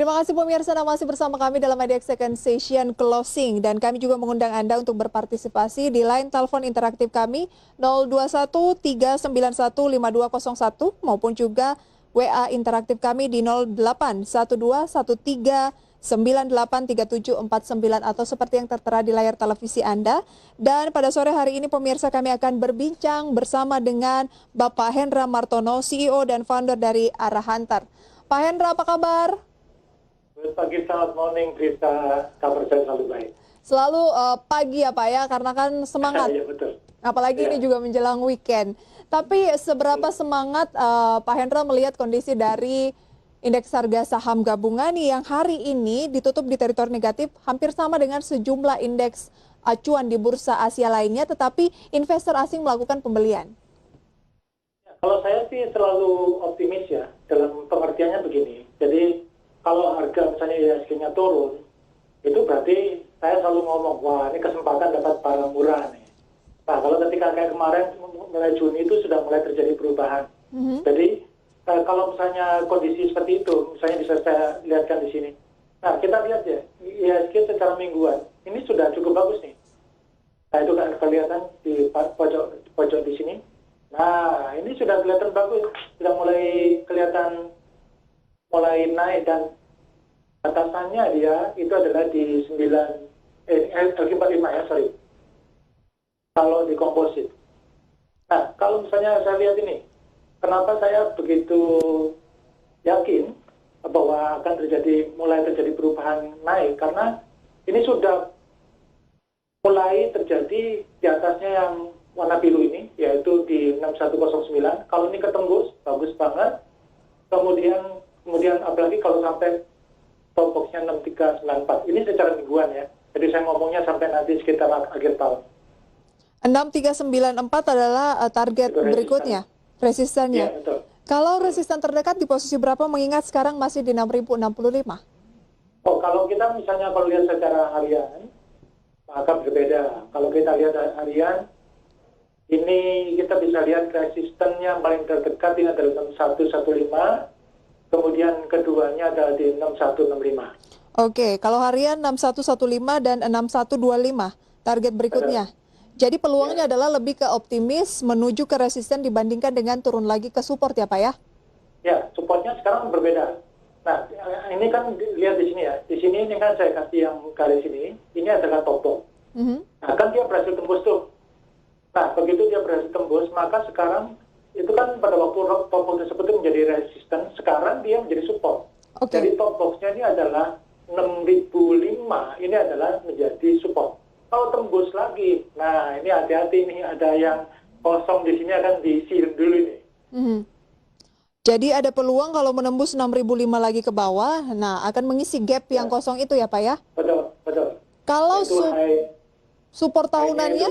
Terima kasih pemirsa yang masih bersama kami dalam IDX Second Session Closing, dan kami juga mengundang Anda untuk berpartisipasi di line telepon interaktif kami 021 391 5201 maupun juga WA interaktif kami di 08 12 13 98 3749 atau seperti yang tertera di layar televisi Anda. Dan pada sore hari ini pemirsa, kami akan berbincang bersama dengan Bapak Hendra Martono, CEO dan founder dari Arahantart. Pak Hendra, apa kabar? Selamat pagi, selamat morning, Brita. Kabar saya selalu baik. Selalu pagi ya Pak ya, karena kan semangat. Iya, betul. Apalagi ini juga menjelang weekend. Tapi seberapa semangat Pak Hendra melihat kondisi dari indeks harga saham gabungan yang hari ini ditutup di teritori negatif hampir sama dengan sejumlah indeks acuan di bursa Asia lainnya, tetapi investor asing melakukan pembelian? Kalau saya sih selalu optimis ya, dalam pengertiannya begini. Jadi kalau harga misalnya IHSG-nya turun, itu berarti saya selalu ngomong, wah ini kesempatan dapat barang murah nih. Nah kalau ketika kayak kemarin, mulai Juni itu sudah mulai terjadi perubahan. Jadi kalau misalnya kondisi seperti itu, misalnya bisa saya lihatkan di sini. Nah kita lihat ya, IHSG secara mingguan, ini sudah cukup bagus nih. Nah itu kan kelihatan di pojok di sini. Nah, ini sudah kelihatan bagus, sudah mulai kelihatan mulai naik, dan batasannya dia itu adalah di 45 ya, sorry. Kalau di komposit. Nah, kalau misalnya saya lihat ini, kenapa saya begitu yakin bahwa akan mulai terjadi perubahan naik, karena ini sudah mulai terjadi di atasnya yang warna biru ini, yaitu di 6109. Kalau ini ketembus, bagus banget. Kemudian apalagi kalau sampai top box-nya 6394. Ini secara mingguan ya. Jadi saya ngomongnya sampai nanti sekitar akhir tahun. 6394 adalah target berikutnya, resistennya. Ya, betul. Kalau resisten terdekat di posisi berapa, mengingat sekarang masih di 6065? Oh, kalau kita misalnya kalau lihat secara harian, maka berbeda. Kalau kita lihat harian, ini kita bisa lihat resistennya paling terdekat ini adalah 6115, kemudian keduanya adalah di 6165. Oke, kalau harian 6115 dan 6125, target berikutnya. Jadi peluangnya adalah lebih ke optimis menuju ke resisten dibandingkan dengan turun lagi ke support ya Pak ya? Ya, supportnya sekarang berbeda. Nah, ini kan lihat di sini ya. Di sini ini kan saya kasih yang garis ini adalah top box. Nah, kan dia berhasil tembus tuh. Nah, begitu dia berhasil tembus, maka sekarang itu kan pada waktu top box tersebut menjadi resisten, sekarang dia menjadi support. Okay. Jadi top box-nya ini adalah 6005, ini adalah menjadi support. Kalau tembus lagi, nah ini hati-hati nih, ada yang kosong di sini akan diisi dulu nih. Jadi ada peluang kalau menembus 6005 lagi ke bawah, nah akan mengisi gap yang kosong itu ya Pak ya? Betul, betul. Kalau support tahunannya?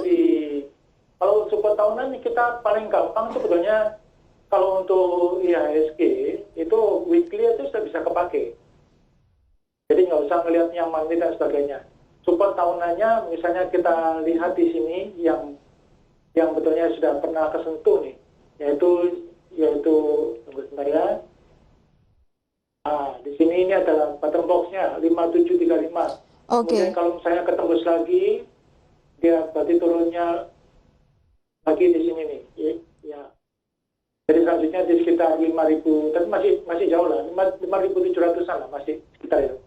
Kalau support tahunan kita paling gampang sebetulnya kalau untuk IHSG itu weekly itu sudah bisa kepake. Jadi nggak usah melihat yang monthly dan sebagainya. Support tahunannya misalnya kita lihat di sini yang betulnya sudah pernah kesentuh nih, yaitu tunggu sebentar ya. Nah, di sini ini adalah bottom box-nya 5735. Kemudian kalau misalnya ketembus lagi, dia berarti turunnya lagi di sini nih, ya. Jadi selanjutnya di sekitar 5.000, tapi masih jauh lah, 5.700-an lah, masih sekitar itu.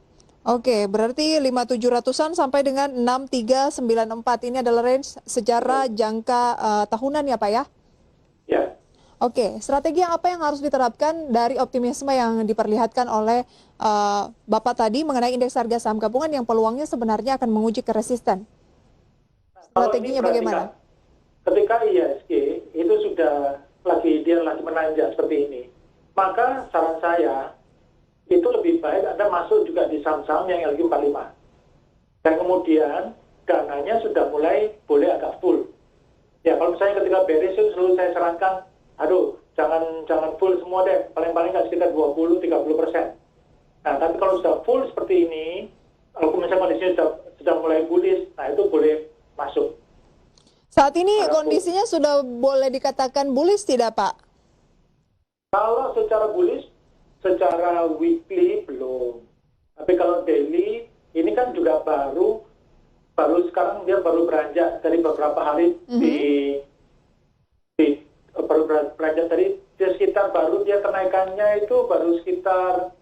Oke, berarti 5.700-an sampai dengan 6.394 ini adalah range secara jangka tahunan ya Pak ya? Ya. Oke, strategi apa yang harus diterapkan dari optimisme yang diperlihatkan oleh Bapak tadi mengenai indeks harga saham gabungan yang peluangnya sebenarnya akan menguji ke resisten? Strateginya bagaimana? Ketika IHSG itu sudah lagi menanjak seperti ini, maka saran saya itu lebih baik Anda masuk juga di saham-saham yang LQ45. Dan kemudian dananya sudah mulai boleh agak full. Ya, kalau misalnya ketika bearish itu selalu saya sarankan, jangan full semua deh, paling-paling nggak sekitar 20-30%. Nah, tapi kalau sudah full seperti ini, kalau misalnya kondisinya sudah mulai bullish, nah itu boleh masuk. Saat ini kondisinya sudah boleh dikatakan bullish tidak Pak? Kalau secara bullish, secara weekly belum. Tapi kalau daily, ini kan juga baru sekarang dia baru beranjak dari beberapa hari baru beranjak dari dia sekitar baru dia kenaikannya itu baru sekitar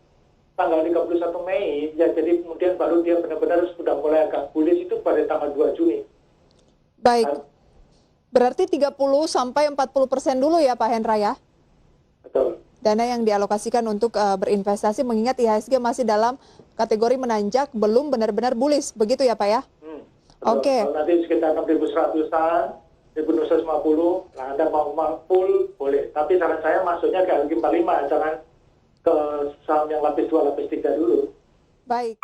tanggal 31 Mei, ya jadi kemudian baru dia benar-benar sudah mulai agak bullish itu pada tanggal 2 Juni. Baik, berarti 30 sampai 40% dulu ya Pak Hendra ya? Betul. Dana yang dialokasikan untuk berinvestasi mengingat IHSG masih dalam kategori menanjak, belum benar-benar bullish, begitu ya Pak ya? Betul. Oke. Kalau nanti sekitar 6.100-an, 1.250, nah Anda mau full boleh. Tapi saran saya masuknya ke LQ45, jangan ke saham yang lapis 2, lapis 3 dulu. Baik.